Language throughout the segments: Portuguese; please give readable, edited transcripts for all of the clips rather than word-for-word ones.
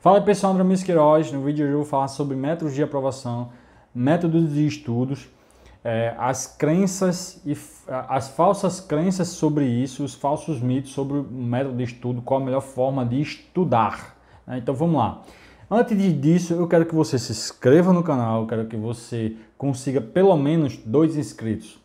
Fala aí, pessoal, André Queiroz. No vídeo de hoje eu vou falar sobre métodos de aprovação, métodos de estudos, as crenças e as falsas crenças sobre isso, os falsos mitos sobre o método de estudo, qual a melhor forma de estudar. Então vamos lá. Antes disso, eu quero que você se inscreva no canal, eu quero que você consiga pelo menos 2 inscritos.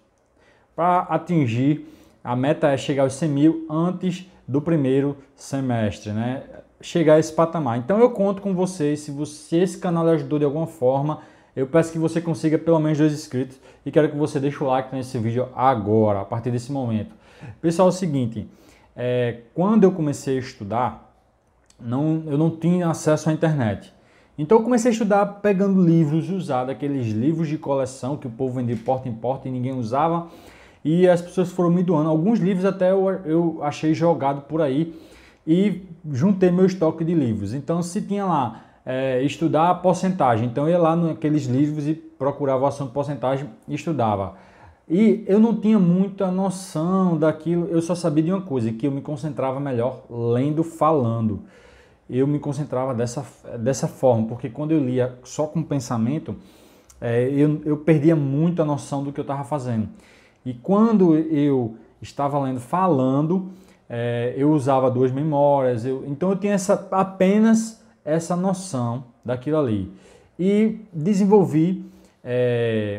Para atingir, a meta é chegar aos 100 mil antes do primeiro semestre, né? Chegar a esse patamar. Então eu conto com vocês, se esse canal lhe ajudou de alguma forma, eu peço que você consiga pelo menos 2 inscritos e quero que você deixe o like nesse vídeo agora, a partir desse momento. Pessoal, é o seguinte, quando eu comecei a estudar, eu não tinha acesso à internet. Então eu comecei a estudar pegando livros usados, aqueles livros de coleção que o povo vendia porta em porta e ninguém usava, e as pessoas foram me doando. Alguns livros até eu achei jogado por aí, e juntei meu estoque de livros. Então, se tinha lá estudar a porcentagem, então eu ia lá naqueles livros e procurava o assunto porcentagem e estudava. E eu não tinha muita noção daquilo, eu só sabia de uma coisa, que eu me concentrava melhor lendo, falando. Eu me concentrava dessa forma, porque quando eu lia só com pensamento, eu perdia muito a noção do que eu estava fazendo. E quando eu estava lendo, falando, eu usava 2 memórias, então eu tinha apenas essa noção daquilo ali. E desenvolvi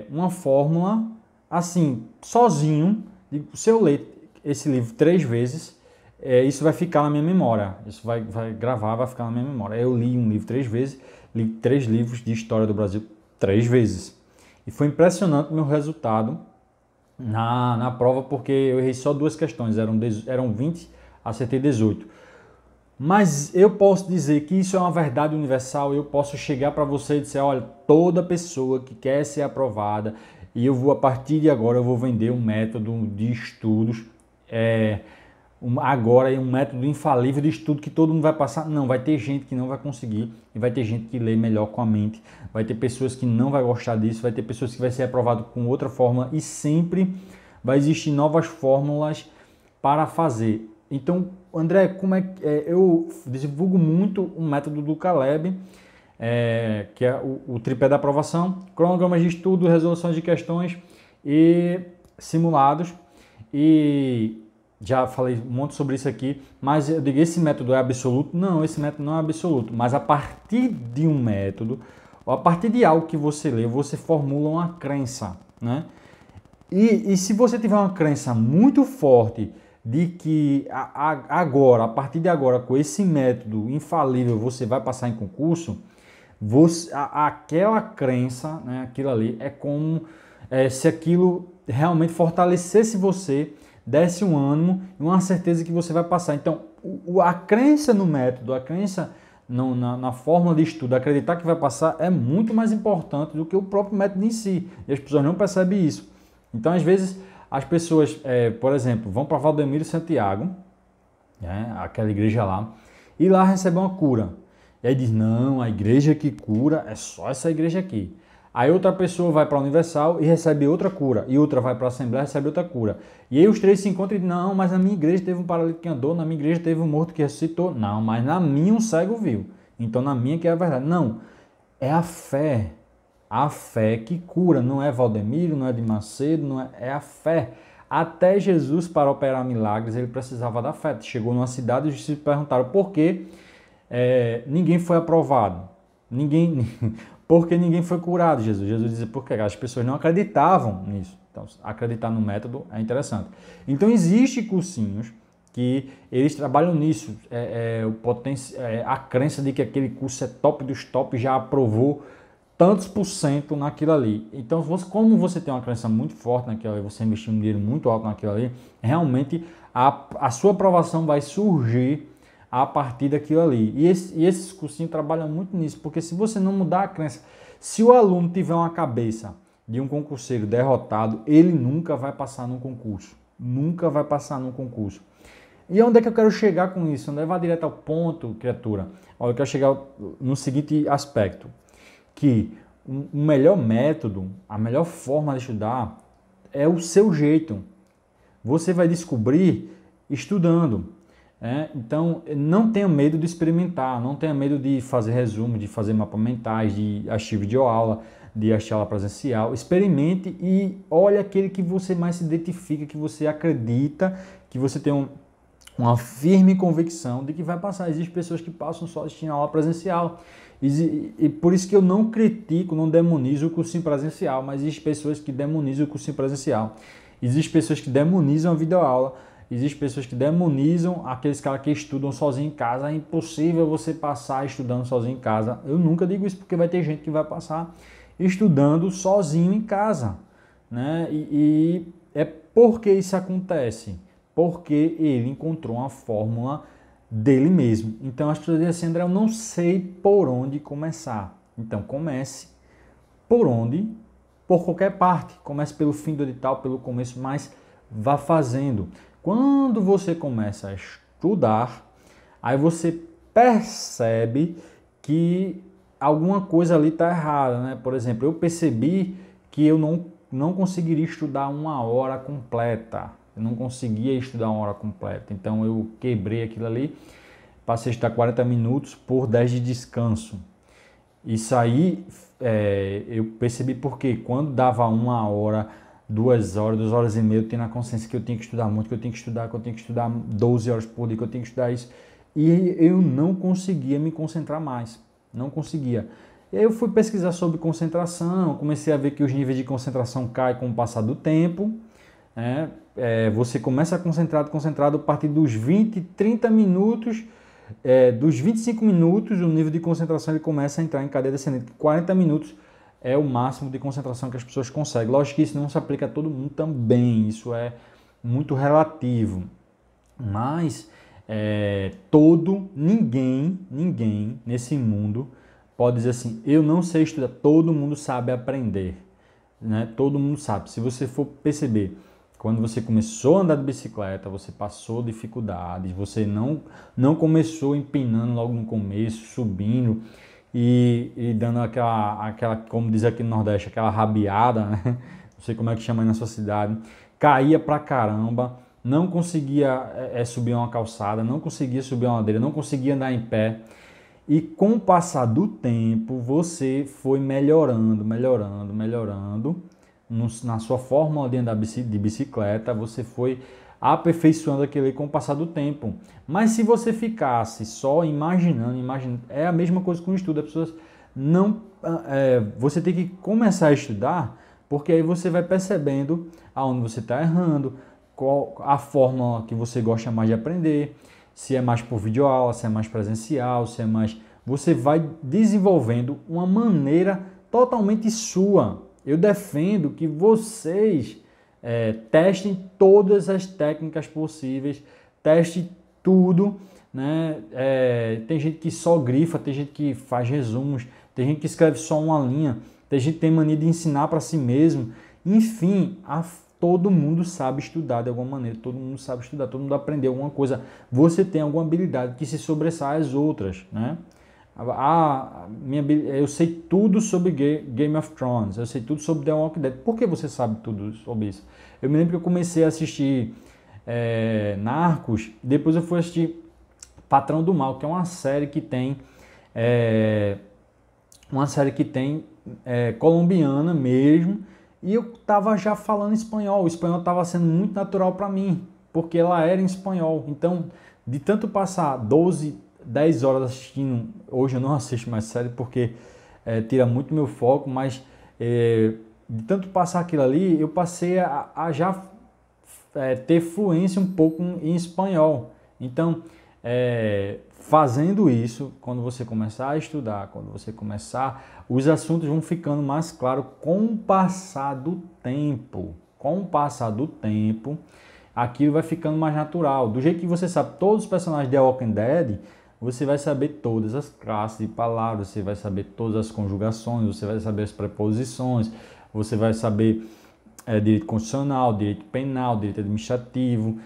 uma fórmula, assim, sozinho, se eu ler esse livro 3 vezes, isso vai ficar na minha memória, isso vai gravar, vai ficar na minha memória. Eu li um livro 3 vezes, li 3 livros de história do Brasil 3 vezes. E foi impressionante o meu resultado na prova, porque eu errei só 2 questões, eram 20, acertei 18. Mas eu posso dizer que isso é uma verdade universal, eu posso chegar para você e dizer, olha, toda pessoa que quer ser aprovada, e eu vou, a partir de agora, eu vou vender um método de estudos, agora é um método infalível de estudo que todo mundo vai passar. Não, vai ter gente que não vai conseguir e vai ter gente que lê melhor com a mente, vai ter pessoas que não vai gostar disso, vai ter pessoas que vai ser aprovado com outra fórmula e sempre vai existir novas fórmulas para fazer. Então, André, como é que eu divulgo muito um método do Caleb, que é o tripé da aprovação, cronogramas de estudo, resoluções de questões e simulados. E já falei um monte sobre isso aqui, mas eu digo, esse método é absoluto? Não, esse método não é absoluto, mas a partir de um método, ou a partir de algo que você lê, você formula uma crença, né? E se você tiver uma crença muito forte de que agora, a partir de agora, com esse método infalível, você vai passar em concurso, aquela crença, né, aquilo ali, é como se aquilo realmente fortalecesse você, desse um ânimo e uma certeza que você vai passar. Então, a crença no método, a crença na fórmula de estudo, acreditar que vai passar é muito mais importante do que o próprio método em si. E as pessoas não percebem isso. Então, às vezes, as pessoas, por exemplo, vão para Valdemiro Santiago, aquela igreja lá, e lá recebem uma cura. E aí diz, não, a igreja que cura é só essa igreja aqui. Aí outra pessoa vai para a Universal e recebe outra cura. E outra vai para a Assembleia e recebe outra cura. E aí os 3 se encontram e dizem, não, mas na minha igreja teve um paralítico que andou, na minha igreja teve um morto que ressuscitou. Não, mas na minha um cego viu. Então na minha que é a verdade. Não, é a fé. A fé que cura. Não é Valdemiro, não é de Macedo, é a fé. Até Jesus, para operar milagres, ele precisava da fé. Chegou numa cidade e os discípulos perguntaram por que ninguém foi aprovado. Porque ninguém foi curado, Jesus. Jesus dizia, porque as pessoas não acreditavam nisso. Então, acreditar no método é interessante. Então, existem cursinhos que eles trabalham nisso. A crença de que aquele curso é top dos top, já aprovou tantos por cento naquilo ali. Então, como você tem uma crença muito forte naquilo ali, você investiu um dinheiro muito alto naquilo ali, realmente a sua aprovação vai surgir a partir daquilo ali. E esses cursinhos trabalham muito nisso, porque se você não mudar a crença, se o aluno tiver uma cabeça de um concurseiro derrotado, ele nunca vai passar num concurso. Nunca vai passar num concurso. E onde é que eu quero chegar com isso? Não levar direto ao ponto, criatura. Olha, eu quero chegar no seguinte aspecto, que o melhor método, a melhor forma de estudar é o seu jeito. Você vai descobrir estudando. Então, não tenha medo de experimentar, não tenha medo de fazer resumo, de fazer mapas mentais, de assistir videoaula, de assistir aula presencial. Experimente e olhe aquele que você mais se identifica, que você acredita, que você tem uma firme convicção de que vai passar. Existem pessoas que passam só assistindo aula presencial. E por isso que eu não critico, não demonizo o cursinho presencial, mas existem pessoas que demonizam o cursinho presencial. Existem pessoas que demonizam a videoaula. Existem pessoas que demonizam aqueles caras que estudam sozinho em casa. É impossível você passar estudando sozinho em casa. Eu nunca digo isso porque vai ter gente que vai passar estudando sozinho em casa, né? E é porque isso acontece. Porque ele encontrou uma fórmula dele mesmo. Então as pessoas dizem assim, André, eu não sei por onde começar. Então comece por onde? Por qualquer parte. Comece pelo fim do edital, pelo começo, mas vá fazendo. Quando você começa a estudar, aí você percebe que alguma coisa ali está errada, né? Por exemplo, eu percebi que eu não conseguiria estudar uma hora completa. Eu não conseguia estudar uma hora completa. Então eu quebrei aquilo ali, passei a estudar 40 minutos por 10 de descanso. Isso aí eu percebi porque quando dava uma hora, 2 horas e meia, eu tinha na consciência que eu tinha que estudar muito, que eu tinha que estudar 12 horas por dia, que eu tinha que estudar isso. E eu não conseguia me concentrar mais. Não conseguia. E aí eu fui pesquisar sobre concentração, comecei a ver que os níveis de concentração caem com o passar do tempo. Você começa concentrado a partir dos 20, 30 minutos, dos 25 minutos, o nível de concentração ele começa a entrar em cadeia descendente. 40 minutos é o máximo de concentração que as pessoas conseguem. Lógico que isso não se aplica a todo mundo também, isso é muito relativo. Mas ninguém nesse mundo pode dizer assim, eu não sei estudar, todo mundo sabe aprender, né? Todo mundo sabe. Se você for perceber, quando você começou a andar de bicicleta, você passou dificuldades, você não começou empinando logo no começo, subindo e dando aquela, como diz aqui no Nordeste, aquela rabiada, né? Não sei como é que chama aí na sua cidade, caía pra caramba, não conseguia subir uma calçada, não conseguia subir uma ladeira, não conseguia andar em pé. E com o passar do tempo, você foi melhorando na sua fórmula de andar de bicicleta, você foi aperfeiçoando aquilo aí com o passar do tempo. Mas se você ficasse só imaginando, é a mesma coisa com o estudo. As pessoas não, você tem que começar a estudar, porque aí você vai percebendo aonde você está errando, qual a fórmula que você gosta mais de aprender, se é mais por videoaula, se é mais presencial, se é mais... Você vai desenvolvendo uma maneira totalmente sua. Eu defendo que vocês testem todas as técnicas possíveis, teste tudo, né? Tem gente que só grifa, tem gente que faz resumos, tem gente que escreve só uma linha, tem gente que tem mania de ensinar para si mesmo. Enfim, todo mundo sabe estudar de alguma maneira, todo mundo sabe estudar, todo mundo aprendeu alguma coisa. Você tem alguma habilidade que se sobressai às outras, né? Eu sei tudo sobre Game of Thrones, eu sei tudo sobre The Walking Dead. Por que você sabe tudo sobre isso? Eu me lembro que eu comecei a assistir Narcos, depois eu fui assistir Patrão do Mal, que é uma série que tem colombiana mesmo, e eu estava já falando espanhol. O espanhol estava sendo muito natural para mim, porque ela era em espanhol. Então, de tanto passar 10 horas assistindo, hoje eu não assisto mais série porque tira muito meu foco, mas de tanto passar aquilo ali, eu passei a já ter fluência um pouco em espanhol. Então, fazendo isso, quando você começar a estudar, quando você começar, os assuntos vão ficando mais claros com o passar do tempo. Com o passar do tempo, aquilo vai ficando mais natural. Do jeito que você sabe todos os personagens de The Walking Dead, você vai saber todas as classes de palavras, você vai saber todas as conjugações, você vai saber as preposições, você vai saber direito constitucional, direito penal, direito administrativo,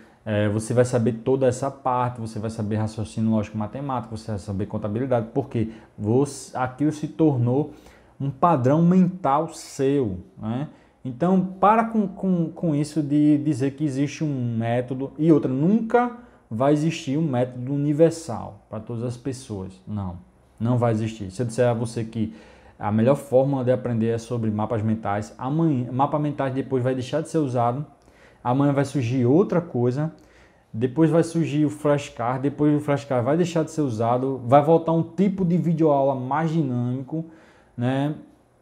você vai saber toda essa parte, você vai saber raciocínio lógico matemático, você vai saber contabilidade, porque aquilo se tornou um padrão mental seu, né? Então, para com isso de dizer que existe um método e outra. Nunca vai existir um método universal para todas as pessoas. Não vai existir. Se eu disser a você que a melhor forma de aprender é sobre mapas mentais, amanhã, mapa mentais depois vai deixar de ser usado, amanhã vai surgir outra coisa, depois vai surgir o flashcard, depois o flashcard vai deixar de ser usado, vai voltar um tipo de videoaula mais dinâmico, né?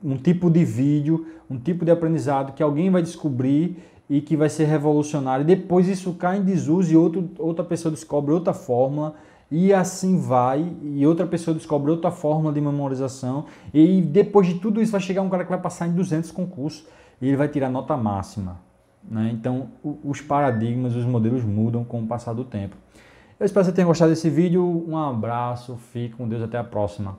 Um tipo de vídeo, um tipo de aprendizado que alguém vai descobrir e que vai ser revolucionário. Depois isso cai em desuso e outra pessoa descobre outra fórmula e assim vai, e outra pessoa descobre outra fórmula de memorização e depois de tudo isso vai chegar um cara que vai passar em 200 concursos e ele vai tirar nota máxima. Né? Então os paradigmas, os modelos mudam com o passar do tempo. Eu espero que você tenha gostado desse vídeo. Um abraço, fique com Deus, até a próxima.